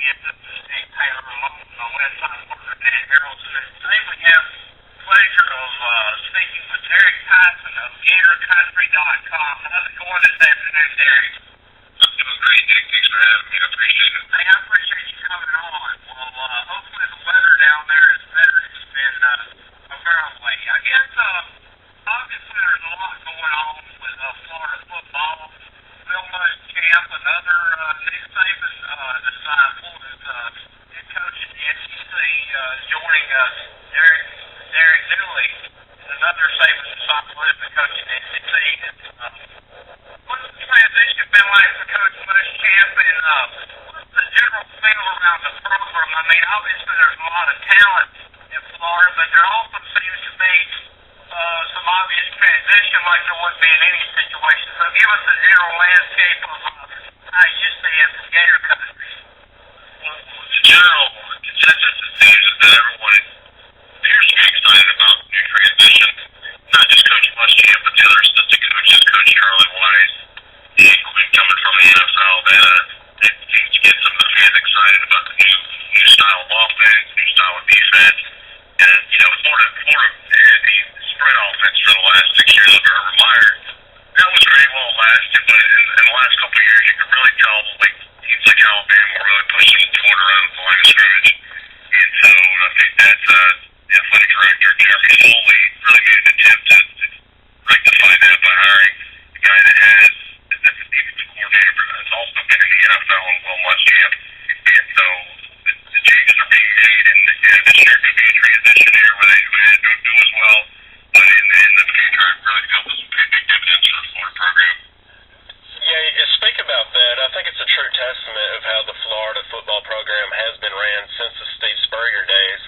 get to see Taylor Malone on the west side of Nat Harrelson. And today we have the pleasure of speaking with Derek Tyson of GatorCountry.com. How's it going this afternoon, Derek? I'm doing great, Nick. Thanks for having me. I appreciate it. Hey, I appreciate you coming on. Well, hopefully the weather down there is better. It's been a fair way. I guess, obviously there's a lot going on with Florida football. Bill Muschamp, another Nick Saban disciple, is head coach in the SEC, joining us. Derek Dooley is another Saban disciple, who's been coaching the SEC. What's the transition been like for Coach Muschamp, and what's the general feel around the program? I mean, obviously there's a lot of talent in Florida, but there also seems to be some obvious transition like there would be in any situation. So give us a general landscape of how you see it from Gator Country. Well, the general consensus it seems is that everyone appears to be excited about new transition. Not just Coach Muschamp, but the other assistant coaches, Coach Charlie Wise, and coming from the NFL, that seems to get some of the fans excited about the new style of offense, new style of defense. And, Florida had the spread offense for the last 6 years of Urban Meyer. That was great while it lasted, but in the last couple of years, you could really tell, teams like Alabama were really pushing Florida around the line of scrimmage. And so I think that the athletic director, Jeremy Foley, really made an attempt to rectify that by hiring a guy that's a defensive coordinator, but has also been in the NFL and Will Muschamp. And so the changes are being made, and this year could be a transition year where they don't do as well. But in the future, I really feel there's some pretty big dividends for the Florida program. Yeah, speak about that. I think it's a true testament of how the Florida football program has been ran since the Steve Spurrier days.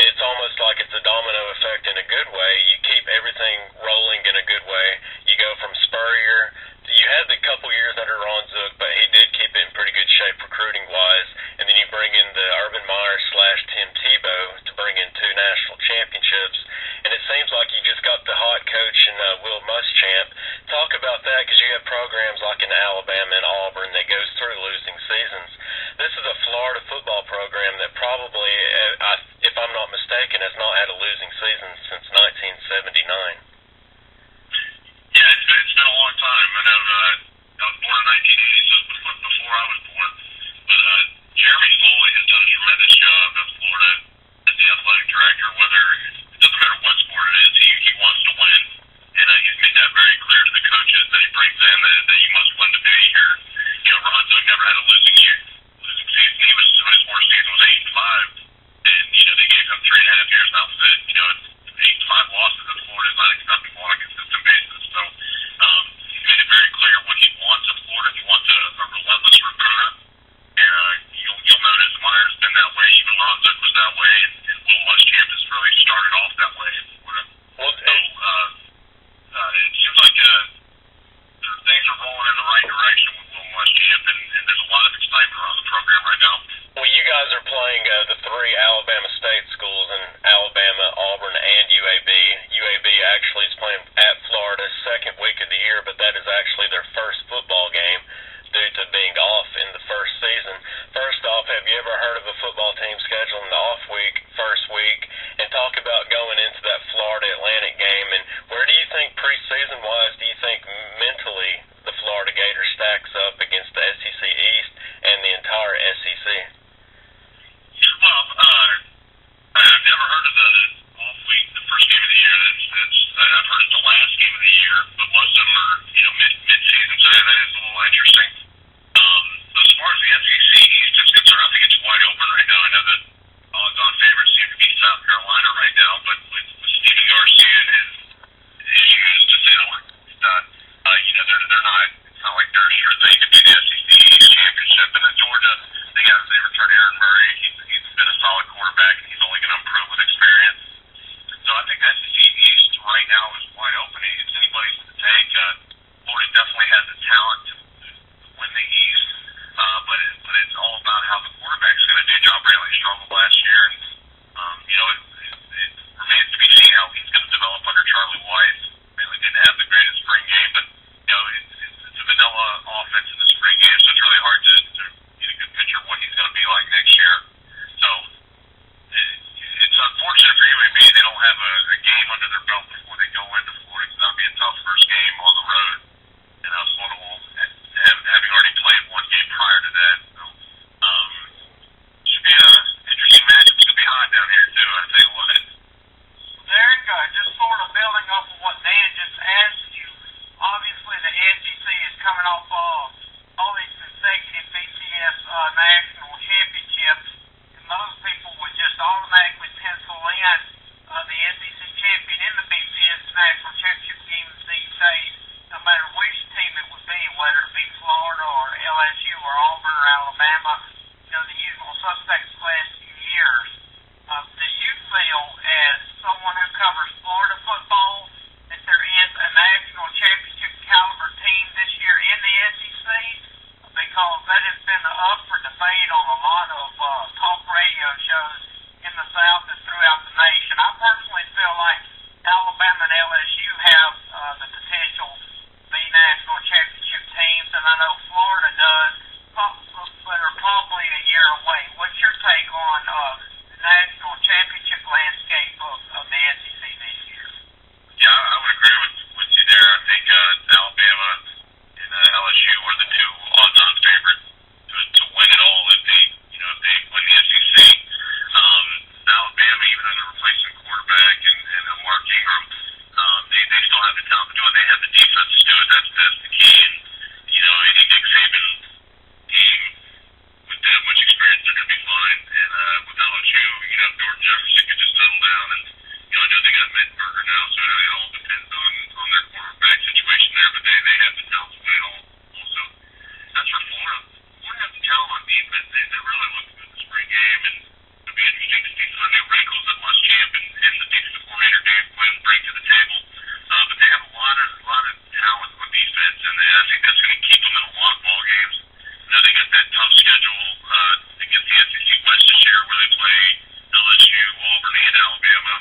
It's almost like it's a domino effect in a good way. You keep everything rolling in a good way. You go from Spurrier. You had the couple years under Ron Zook, but he did keep it in pretty good shape recruiting-wise. And then you bring in the Urban Meyer / Tim Tebow to bring in 2 national championships. And it seems like you just got the hot coach in Will Muschamp. Talk about that, because you have programs like in Alabama and Auburn that goes through losing seasons. This is a Florida football program that probably, if I'm not mistaken, has not had a losing season since 1979. Yeah, it's been a long time. I know I was born in 1980, so before I was born. But Jeremy Foley has done a tremendous job at Florida as the athletic director. Whether it doesn't matter what sport it is, he wants to win, and he's made that very clear to the coaches that he brings in that you must win to be here. Ron Zook never had a losing season. His worst season was 8-5, and they gave him 3.5 years. That was it. It's 8-5 losses in Florida is not acceptable on a consistent basis. So he's made it very clear what he wants of Florida. He wants a relentless recruiter. And you'll notice Meyer's been that way. Even Ron Zook was that way. And Will Muschamp has really started off that way in Florida. So it seems like things are rolling in the right direction with Will Muschamp, and there's a lot of excitement around the program right now. Well, you guys are playing the 3 Alabama State schools in Alabama, Auburn, and UAB. UAB actually is playing at Florida second week of the year, but that is actually their first football game due to being off in the first season. First off, have you ever heard of a football team scheduling the off week, first week, and talk about going into that Florida Atlantic game? And where do you think preseason-wise, do you think mentally the Florida Gators stacks up against the SEC East and the entire SEC? Well, I've never heard of the off week, the first game of the year. I've heard it's the last game of the year, but most of them are mid-season, so that is a little interesting. As far as the SEC East is concerned, I think it's wide open right now. I know that odds-on favorites seem to be South Carolina right now, but with Stephen Garcia and his issues, to say the least, they're not. It's not like they're a sure thing to be the SEC East championship. And then Georgia, they returned Aaron Murray. He's been a solid quarterback, and he's only going to improve with experience. So I think the SEC East right now is wide open. It's anybody's to take. Florida definitely has the talent to win the East, but it's all about how the quarterback's going to do. John Brantley struggled last year, and it remains to be seen how he's going to develop under Charlie Wise. Brantley didn't have the greatest spring game, but it's a vanilla offense in the spring game, so it's really hard to get a good picture of what he's going to be like next debate on a lot of talk radio shows in the South and throughout the nation. I personally feel like Alabama and LSU have the potential to be national championship teams, and I know Florida does, but are probably a year away. What's your take on the national championship landscape of the SEC this year? Yeah, I would agree with you there. I think Alabama and LSU are the two odds-on favorites to win it all if they win the SEC. Alabama, even though they're replacing quarterback and Mark Ingram, they still have the talent to do it. They have the defense to do it. That's the key. And any Nick Saban team with that much experience, they're going to be fine. And with LSU, Jordan Jefferson could just settle down. And I know they got Mettenberger now, so it all depends on their quarterback situation there. But they have the talent to win it all. Also, as for Florida has the talent on defense. They really look good in the spring game, and it'll be interesting to see some of the new wrinkles that Muschamp and the defensive coordinator Dave Quinn bring to the table. But they have a lot of talent on defense, and I think that's going to keep them in a lot of ball games. They got that tough schedule against the SEC West this year, where they play LSU, Auburn, and Alabama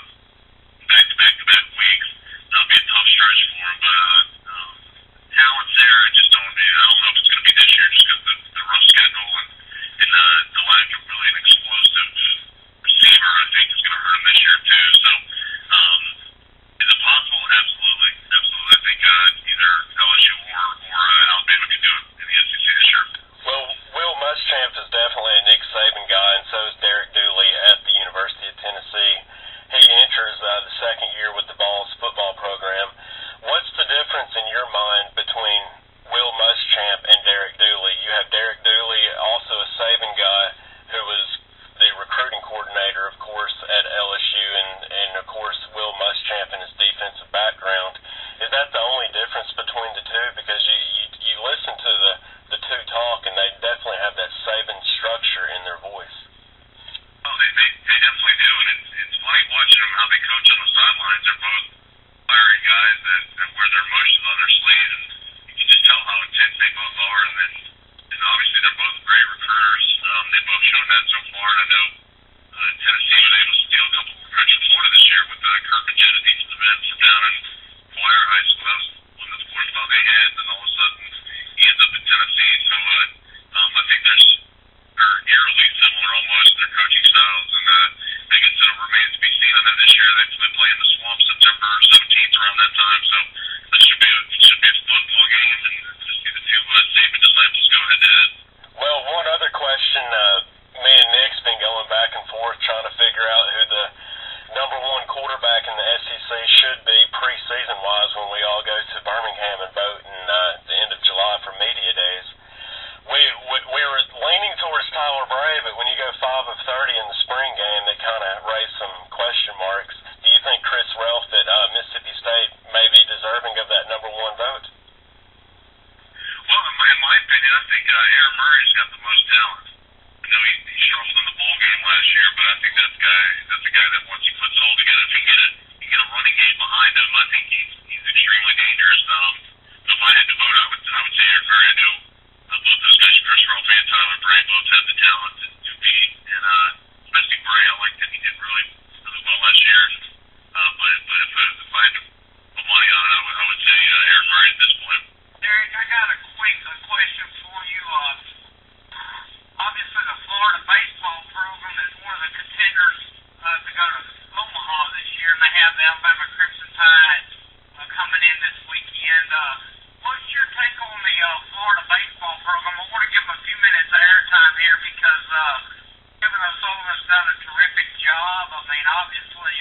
back-to-back weeks. That'll be a tough stretch for them, but talent's there. I don't know if it's going to be this year, just because the rough schedule and the lack of really an explosive receiver, I think, is going to hurt them this year too. So, is it possible? Absolutely. I think either LSU or Alabama could do it in the SEC this year. Well, Will Muschamp is definitely a Nick Saban guy, and so is Derek Dooley at the University of Tennessee. He enters the second year with the Vols football program. What's the difference in your mind between Will Muschamp and Derek Dooley? You have Derek Dooley, also a Saban guy, who was the recruiting coordinator, of course, at LSU, and of course, Will Muschamp and his defensive background. Is that the only difference between the two? Because you listen to the two talk, and they definitely have that Saban structure in their voice. Oh, they definitely do, and it's funny watching them how they coach on the sidelines. They're both fiery guys that wear their emotions on their sleeves, and you can just tell how intense they both are. And obviously they're both great recruiters. They've both shown that so far. And I know Tennessee was able to steal a couple of recruits from Florida this year with Kirk Magid, a defensive end from down in Flyer High School. That was one of the Florida thought they had, and all of a sudden he ends up in Tennessee. So I think they're eerily similar almost in their coaching styles, and I guess it remains to be seen on them this year. They play in the Swamp September 17th around that time, so that should be a fun ball game, and to see the two Saban disciples go head to head. Well, one other question. Me and Nick's been going back and forth trying to figure out who the number one quarterback in the SEC should be preseason-wise when we all go to Birmingham and vote in the end of July for media days. We were leaning towards Tyler Bray, but when you go 5 of 30 in the spring game, they kind of raised some question marks. Do you think Chris Relf at Mississippi State may be deserving of that number one vote? Well, in my opinion, I think Aaron Murray's got the most talent. I know he struggled in the bowl game last year, but I think that's a guy that once he puts it all together, if he can get a running game behind him, I think he's extremely dangerous. So if I had to vote, I would say Aaron Murray. I know both those guys, Chris Relf and Tyler Bray, both have the talent to beat, and especially Bray, I liked him. He did really well last year. But if I had to put money on it, I would say Aaron Murray at this point. Derek, I got a quick question for you. Obviously, the Florida baseball program is one of the contenders to go to Omaha this year, and they have the Alabama Crimson Tide coming in this weekend. What's your take on the Florida baseball program? I want to give them a few minutes of airtime here because Kevin O'Sullivan's done a terrific job. I mean, obviously,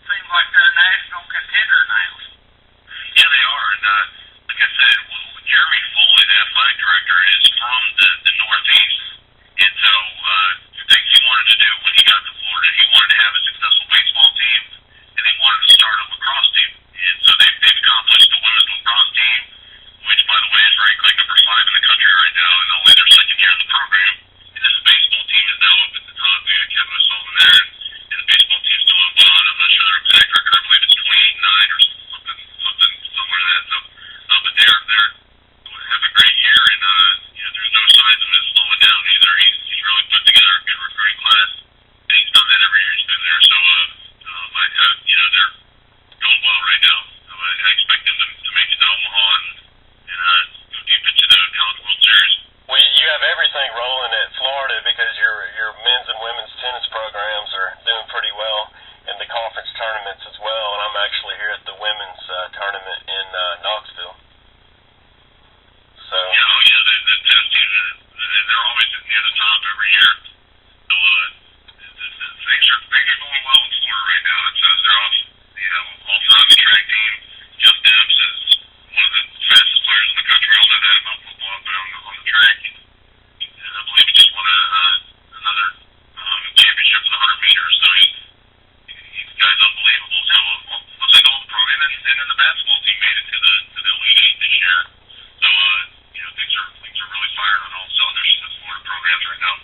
seems like they're a national contender now. Yeah, they are, and like I said, Jeremy Foley, the athletic director, is from the Northeast, and so the things he wanted to do when he got to Florida, he wanted to have a successful baseball team, and he wanted to start a lacrosse team. And so they've accomplished the women's lacrosse team, which, by the way, is ranked like number 5 in the country right now, and only their second year in the program. And this baseball team is now up at the top. They got Kevin O'Sullivan there, and the baseball team's still up on. I'm not sure their exact record. I believe it's 28-9 or something similar to that. So, but they have a great year, and there's no signs of it slowing He's really put together a good recruiting class, and he's done that every year he's been there. So, they're going well right now. I expect them to make it to Omaha and go deep into the College World Series. Well, you have everything rolling at Florida because your men's and women's tennis programs are doing pretty well in the conference tournaments as well. And I'm actually here at the women's tournament in Knoxville. So. Yeah, the tennis team, they're always near the top every year. So things are going well in Florida right now. They're off. Also on the track team, Jeff Debs is one of the fastest players in the country. All know that about football, but on the track, and I believe he just won another championship in the 100 meters. So the guy's unbelievable. So looks like all the pro, and then the basketball team made it to the Elite Eight this year. So things are really firing on all cylinders in the Florida programs right now.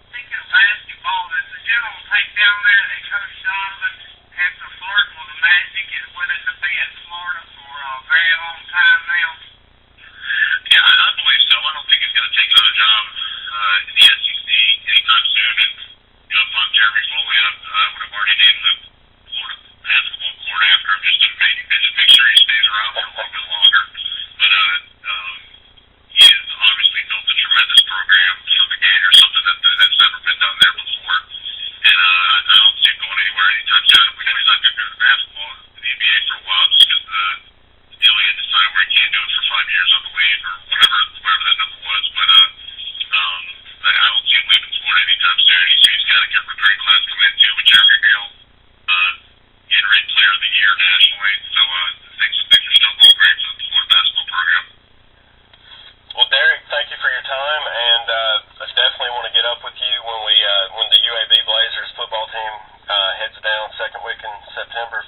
Speaking of basketball, does the general take down there that Coach Donovan has been flirting with the Magic and wanted to be at Florida for a very long time now? Yeah, I believe so. I don't think he's going to take another job in the SEC anytime soon. And if I'm Jeremy Foley, I would have already named the Florida basketball court after him just to make sure he stays around for a little bit longer. But he has obviously built a tremendous program for the Gators, something that's never been done there before. And I don't see him going anywhere anytime soon. We know he's not going to go to basketball in the NBA for a while just because the deal he had decided where he can't do it for 5 years, I believe, or whatever that number was. But I don't see him leaving Florida anytime soon. He's got a good recruiting class coming in too with Jeremy Gill, Gatorade Player of the Year nationally. So things are still going great for the Florida basketball program. Well, Derek, thank you for your time, and I definitely want to get up with you when the UAB Blazers football team heads down second week in September